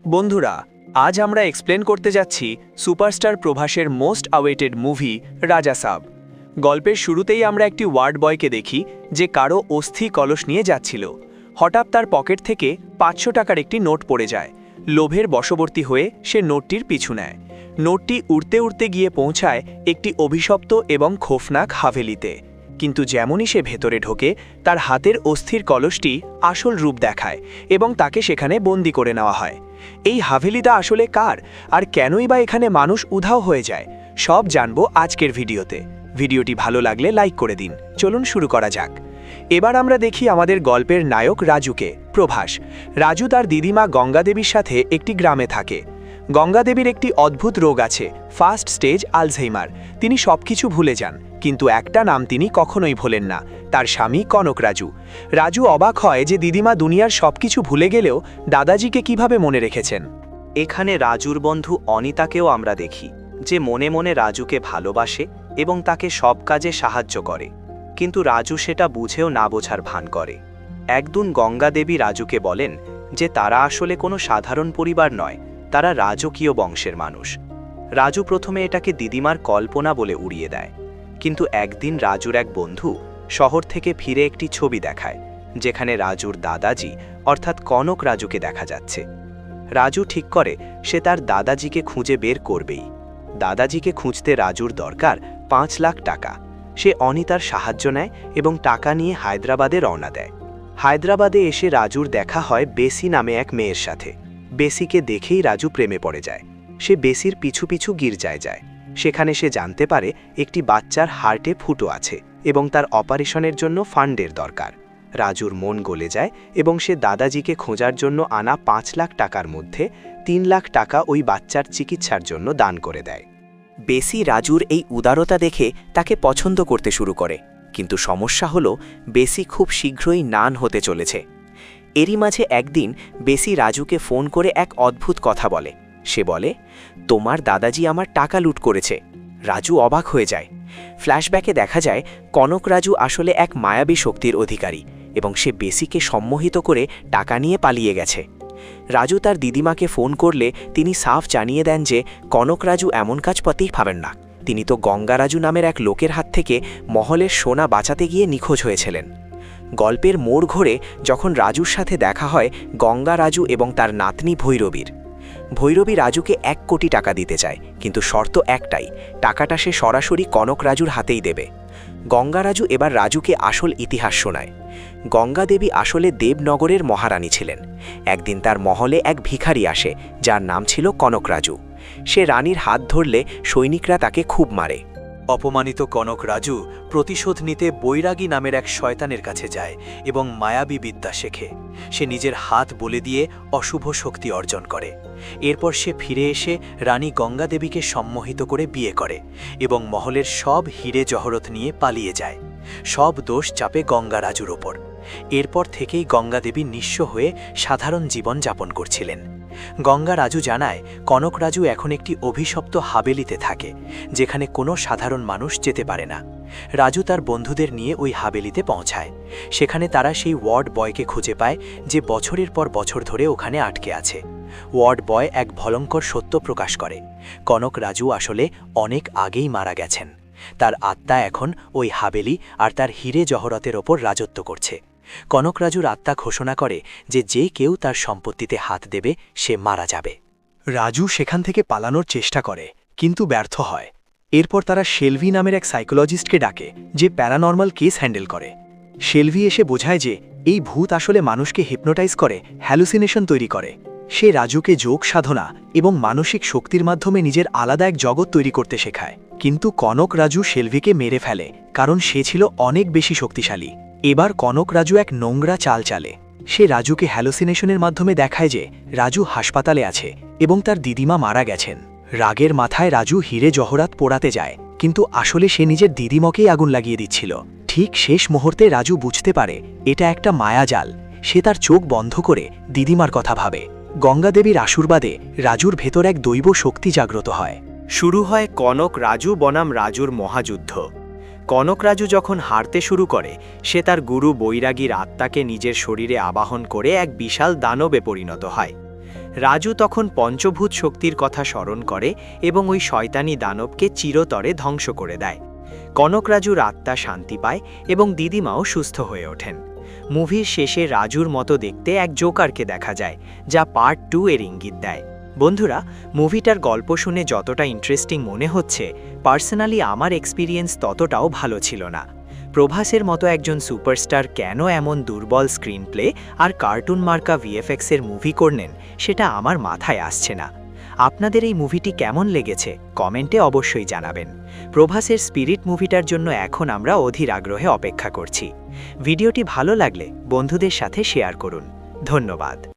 বন্ধুরা, আজ আমরা এক্সপ্লেন করতে যাচ্ছি সুপারস্টার প্রভাসের মোস্ট অ্যাওয়েটেড মুভি রাজা সাব। গল্পের শুরুতেই আমরা একটি ওয়ার্ড বয়কে দেখি যে কারো অস্থি কলস নিয়ে যাচ্ছিল। হঠাৎ তার পকেট থেকে 500 টাকার একটি নোট পড়ে যায়। লোভের বশবর্তী হয়ে সে নোটটির পিছু নেয়। নোটটি উড়তে উড়তে গিয়ে পৌঁছায় একটি অভিশপ্ত এবং খোফনাক হাভেলিতে। কিন্তু যেমনই সে ভেতরে ঢোকে, তার হাতের অস্থির কলসটি আসল রূপ দেখায় এবং তাকে সেখানে বন্দি করে নেওয়া হয়। এই হাভেলিটা আসলে কার, আর কেনই বা এখানে মানুষ উধাও হয়ে যায়, সব জানবো আজকের ভিডিওতে। ভিডিওটি ভালো লাগলে লাইক করে দিন। চলুন শুরু করা যাক। এবার আমরা দেখি আমাদের গল্পের নায়ক রাজুকে, প্রভাস। রাজু তার দিদিমা গঙ্গা দেবীর সাথে একটি গ্রামে থাকে। গঙ্গা দেবীর একটি অদ্ভুত রোগ আছে, ফার্স্ট স্টেজ আলঝেইমার। তিনি সবকিছু ভুলে যান, কিন্তু একটা নাম তিনি কখনোই ভোলেন না, তার স্বামী কনক রাজু। রাজু অবাক হয় যে দিদিমা দুনিয়ার সবকিছু ভুলে গেলেও দাদাজিকে কিভাবে মনে রেখেছেন। এখানে রাজুর বন্ধু অনিতাকেও আমরা দেখি, যে মনে মনে রাজুকে ভালোবাসে এবং তাকে সব কাজে সাহায্য করে, কিন্তু রাজু সেটা বুঝেও না বোঝার ভান করে। একদিন গঙ্গা দেবী রাজুকে বলেন যে তারা আসলে কোনো সাধারণ পরিবার নয়, তারা রাজকীয় বংশের মানুষ। রাজু প্রথমে এটাকে দিদিমার কল্পনা বলে উড়িয়ে দেয়, কিন্তু একদিন রাজুর এক বন্ধু শহর থেকে ফিরে একটি ছবি দেখায়, যেখানে রাজুর দাদাজি অর্থাৎ কনক রাজুকে দেখা যাচ্ছে। রাজু ঠিক করে সে তার দাদাজিকে খুঁজে বের করবেই। দাদাজিকে খুঁজতে রাজুর দরকার 5 লাখ টাকা। সে অনিতার সাহায্য নেয় এবং টাকা নিয়ে হায়দ্রাবাদে রওনা দেয়। হায়দ্রাবাদে এসে রাজুর দেখা হয় বেসি নামে এক মেয়ের সাথে। বেসিকে দেখেই রাজু প্রেমে পড়ে যায়। সে বেসির পিছু পিছু গির্জায় যায়। সেখানে সে জানতে পারে একটি বাচ্চার হার্টে ফুটো আছে এবং তার অপারেশনের জন্য ফান্ডের দরকার। রাজুর মন গলে যায় এবং সে দাদাজিকে খোঁজার জন্য আনা 5 লাখ টাকার মধ্যে 3 লাখ টাকা ওই বাচ্চার চিকিৎসার জন্য দান করে দেয়। বেসি রাজুর এই উদারতা দেখে তাকে পছন্দ করতে শুরু করে, কিন্তু সমস্যা হলো বেসি খুব শীঘ্রই নান হতে চলেছে। এরই মাঝে একদিন বেসি রাজুকে ফোন করে এক অদ্ভুত কথা বলে। সে বলে, তোমার দাদাজি আমার টাকা লুট করেছে। রাজু অবাক হয়ে যায়। ফ্ল্যাশব্যাকে দেখা যায় কনক রাজু আসলে এক মায়াবী শক্তির অধিকারী এবং সে বেসিকে সম্মোহিত করে টাকা নিয়ে পালিয়ে গেছে। রাজু তার দিদিমাকে ফোন করলে তিনি সাফ জানিয়ে দেন যে কনক রাজু এমন কাজ পথেই ভাবেন না। তিনি তো গঙ্গা রাজু নামের এক লোকের হাত থেকে মহলের সোনা বাঁচাতে গিয়ে নিখোঁজ হয়েছিলেন। গল্পের মোড় ঘোরে যখন রাজুর সাথে দেখা হয় গঙ্গা রাজু এবং তার নাতনি ভৈরবীর। ভৈরবী রাজুকে 1 কোটি টাকা দিতে চায়, কিন্তু শর্ত একটাই, টাকাটা সে সরাসরি কনক রাজুর হাতেই দেবে। গঙ্গা রাজু এবার রাজুকে আসল ইতিহাস শোনায়। গঙ্গা দেবী আসলে দেবনগরের মহারানী ছিলেন। একদিন তার মহলে এক ভিখারি আসে, যার নাম ছিল কনক রাজু। সে রানীর হাত ধরলে সৈনিকরা তাকে খুব মারে। অপমানিত কনক রাজু প্রতিশোধ নিতে বৈরাগী নামের এক শয়তানের কাছে যায় এবং মায়াবী বিদ্যা শেখে। সে নিজের হাত বলে দিয়ে অশুভ শক্তি অর্জন করে। এরপর সে ফিরে এসে রানী গঙ্গা দেবীকে সম্মোহিত করে বিয়ে করে এবং মহলের সব হিরে জহরত নিয়ে পালিয়ে যায়। সব দোষ চাপে গঙ্গা রাজুর ওপর। এরপর থেকেই গঙ্গা দেবী নিঃস্ব হয়ে সাধারণ জীবন যাপন করছিলেন। গঙ্গা রাজু জানায় কনক রাজু এখন একটি অভিশপ্ত হাবেলিতে থাকে, যেখানে কোনো সাধারণ মানুষ যেতে পারে না। রাজু তার বন্ধুদের নিয়ে ওই হাবেলিতে পৌঁছায়। সেখানে তারা সেই ওয়ার্ড বয়কে খুঁজে পায়, যে বছরের পর বছর ধরে ওখানে আটকে আছে। ওয়ার্ড বয় এক ভয়ঙ্কর সত্য প্রকাশ করে, কনক রাজু আসলে অনেক আগেই মারা গেছেন। তার আত্মা এখন ওই হাবেলি আর তার হিরে জহরতের ওপর রাজত্ব করছে। কনক রাজুর আত্মা ঘোষণা করে যে যে কেউ তার সম্পত্তিতে হাত দেবে সে মারা যাবে। রাজু সেখান থেকে পালানোর চেষ্টা করে, কিন্তু ব্যর্থ হয়। এরপর তারা শেলভি নামের এক সাইকোলজিস্টকে ডাকে, যে প্যারানর্মাল কেস হ্যান্ডেল করে। শেলভি এসে বোঝায় যে এই ভূত আসলে মানুষকে হিপনোটাইজ করে, হ্যালুসিনেশন তৈরি করে। সে রাজুকে যোগ সাধনা এবং মানসিক শক্তির মাধ্যমে নিজের আলাদা এক জগৎ তৈরি করতে শেখায়। কিন্তু কনক রাজু শেলভিকে মেরে ফেলে, কারণ সে ছিল অনেক বেশি শক্তিশালী। এবার কনক রাজু এক নোংরা চাল চালে। সে রাজুকে হ্যালুসিনেশনের মাধ্যমে দেখায় যে রাজু হাসপাতালে আছে এবং তার দিদিমা মারা গেছেন। রাগের মাথায় রাজু হিরে জহরাত পোড়াতে যায়, কিন্তু আসলে সে নিজের দিদিমাকেই আগুন লাগিয়ে দিচ্ছিল। ঠিক শেষ মুহূর্তে রাজু বুঝতে পারে এটা একটা মায়াজাল। সে তার চোখ বন্ধ করে দিদিমার কথা ভাবে। গঙ্গা দেবীর আশীর্বাদে রাজুর ভেতর এক দৈব শক্তি জাগ্রত হয়। শুরু হয় কনক রাজু বনাম রাজুর মহাযুদ্ধ। কনক রাজু যখন হারতে শুরু করে, সে তার গুরু বৈরাগীর আত্মাকে নিজের শরীরে আবাহন করে এক বিশাল দানবে পরিণত হয়। রাজু তখন পঞ্চভূত শক্তির কথা স্মরণ করে এবং ওই শয়তানি দানবকে চিরতরে ধ্বংস করে দেয়। কনক রাজুর আত্মা শান্তি পায় এবং দিদিমাও সুস্থ হয়ে ওঠেন। মুভির শেষে রাজুর মতো দেখতে এক জোকারকে দেখা যায়, যা পার্ট 2 এর ইঙ্গিত দেয়। বন্ধুরা, মুভিটার গল্প শুনে যতটা ইন্টারেস্টিং মনে হচ্ছে, পার্সোনালি আমার এক্সপিরিয়েন্স ততটাও ভালো ছিল না। প্রভাসের মতো একজন সুপারস্টার কেন এমন দুর্বল স্ক্রিন প্লে আর কার্টুন মার্কা ভিএফএক্সের মুভি করলেন, সেটা আমার মাথায় আসছে না। আপনাদের এই মুভিটি কেমন লেগেছে কমেন্টে অবশ্যই জানাবেন। প্রভাসের স্পিরিট মুভিটার জন্য এখন আমরা অধীর আগ্রহে অপেক্ষা করছি। ভিডিওটি ভালো লাগলে বন্ধুদের সাথে শেয়ার করুন। ধন্যবাদ।